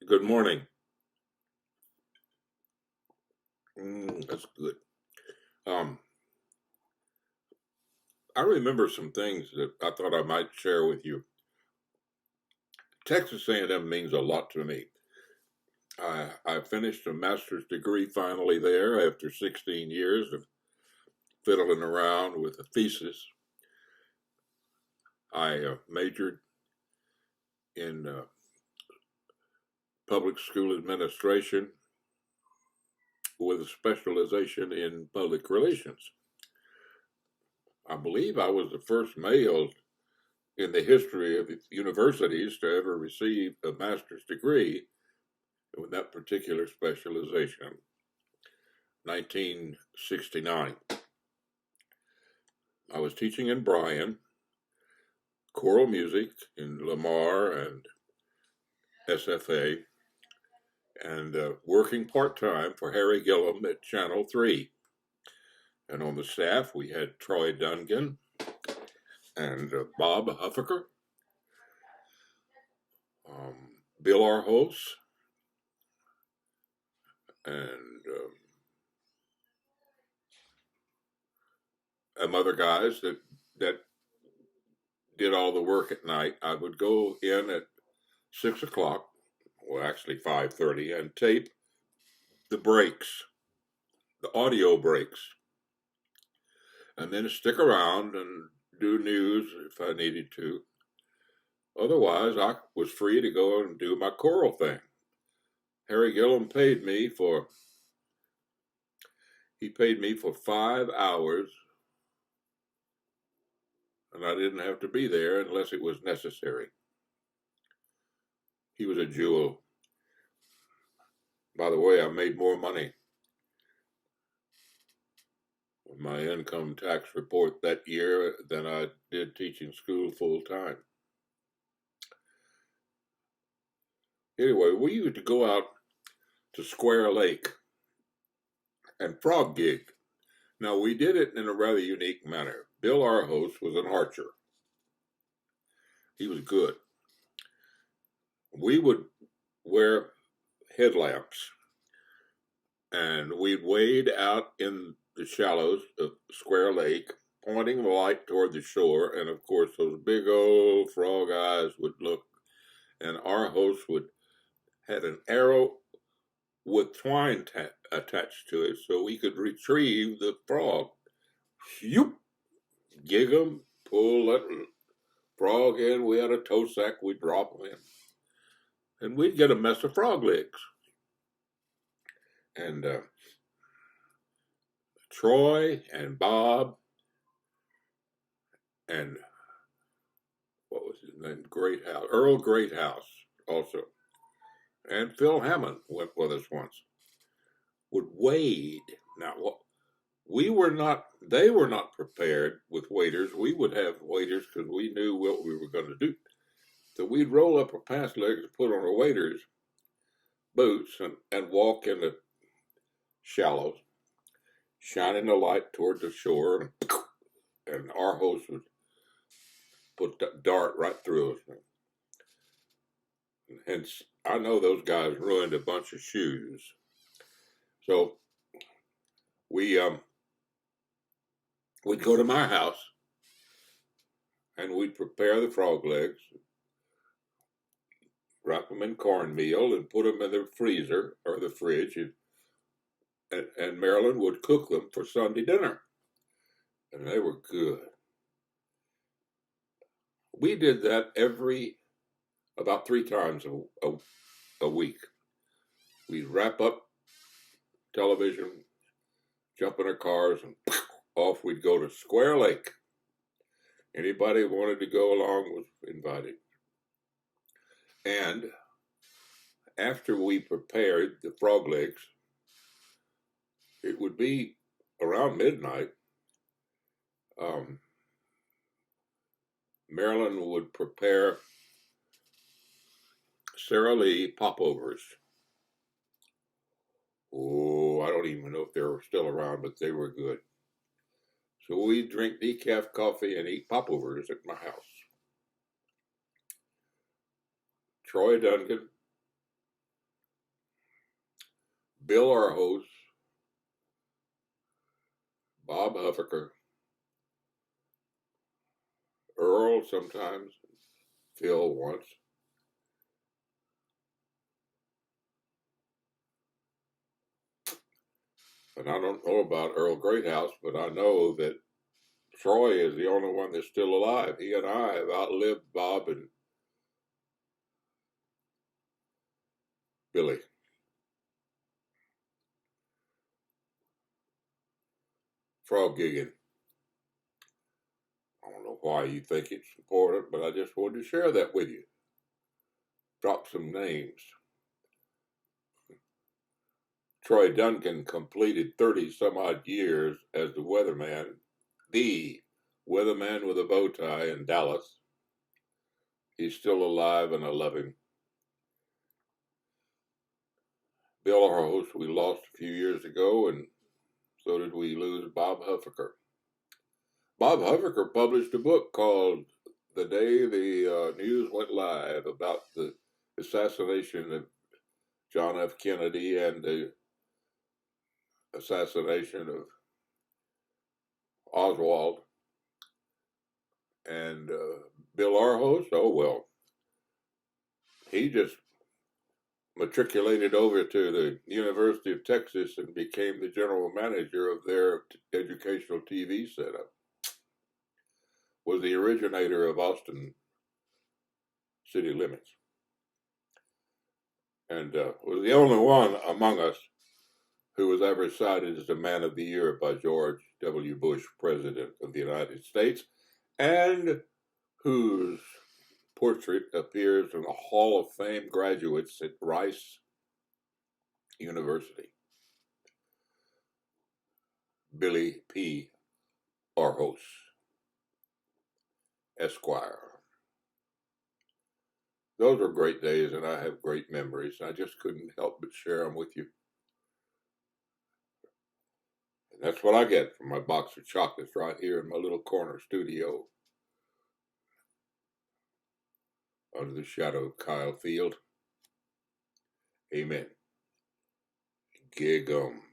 Good morning. That's good. Um, I remember some things that I thought I might share with you. Texas A&M means a lot to me. I finished a master's degree finally there after 16 years of fiddling around with a thesis. I majored in public school administration with a specialization in public relations. I believe I was the first male in the history of universities to ever receive a master's degree with that particular specialization, 1969. I was teaching in Bryan, choral music in Lamar and SFA, and working part-time for Harry Gillum at Channel 3. And on the staff, we had Troy Dungan and Bob Huffaker, Bill Arhos, and other guys that did all the work at night. I would go in at 6 o'clock, well, actually 5:30, and tape the breaks, the audio breaks, and then stick around and do news if I needed to. Otherwise, I was free to go and do my choral thing. Harry Gillum paid me for 5 hours, and I didn't have to be there unless it was necessary. He was a jewel. By the way, I made more money with my income tax report that year than I did teaching school full time. Anyway, we used to go out to Square Lake and frog gig. Now, we did it in a rather unique manner. Bill, our host, was an archer. He was good. We would wear headlamps and we'd wade out in the shallows of Square Lake, pointing the light toward the shore. And of course, those big old frog eyes would look, and our host had an arrow with twine attached to it so we could retrieve the frog. Shoop, gig 'em, pull that frog in. We had a tow sack, we'd drop them in. And we'd get a mess of frog legs. And Troy and Bob and what was his name? Earl Greathouse also. And Phil Hammond went with us once. Would wade. Now, they were not prepared with waders. We would have waders because we knew what we were going to do. So we'd roll up our pants legs, put on our waders, boots, and walk in the shallows, shining the light toward the shore, and our host would put that dart right through us. And hence, I know those guys ruined a bunch of shoes. So we'd go to my house and we'd prepare the frog legs, wrap them in cornmeal, and put them in the freezer or the fridge. And Marilyn would cook them for Sunday dinner. And they were good. We did that about 3 times a week. We'd wrap up television, jump in our cars, and off we'd go to Square Lake. Anybody who wanted to go along was invited. And after we prepared the frog legs, it would be around midnight. Marilyn would prepare Sara Lee popovers. Oh, I don't even know if they're still around, but they were good. So we'd drink decaf coffee and eat popovers at my house. Troy Dungan, Bill, our host, Bob Huffaker, Earl sometimes, Phil once. And I don't know about Earl Greathouse, but I know that Troy is the only one that's still alive. He and I have outlived Bob and Billy. Frog gigging. I don't know why you think it's important, but I just wanted to share that with you. Drop some names. Troy Duncan completed 30 some odd years as the weatherman with a bow tie in Dallas. He's still alive and I love him. Bill, our host, we lost a few years ago, and so did we lose Bob Huffaker. Bob Huffaker published a book called The Day the News Went Live about the assassination of John F. Kennedy and the assassination of Oswald. And Bill, our host, oh well, he just matriculated over to the University of Texas and became the general manager of their educational TV setup. Was the originator of Austin City Limits. And was the only one among us who was ever cited as the Man of the Year by George W. Bush, President of the United States, and whose portrait appears in the Hall of Fame graduates at Rice University. Billy P. Arhos, Esquire. Those were great days, and I have great memories. I just couldn't help but share them with you. And that's what I get from my box of chocolates right here in my little corner studio under the shadow of Kyle Field. Amen. Gig 'em.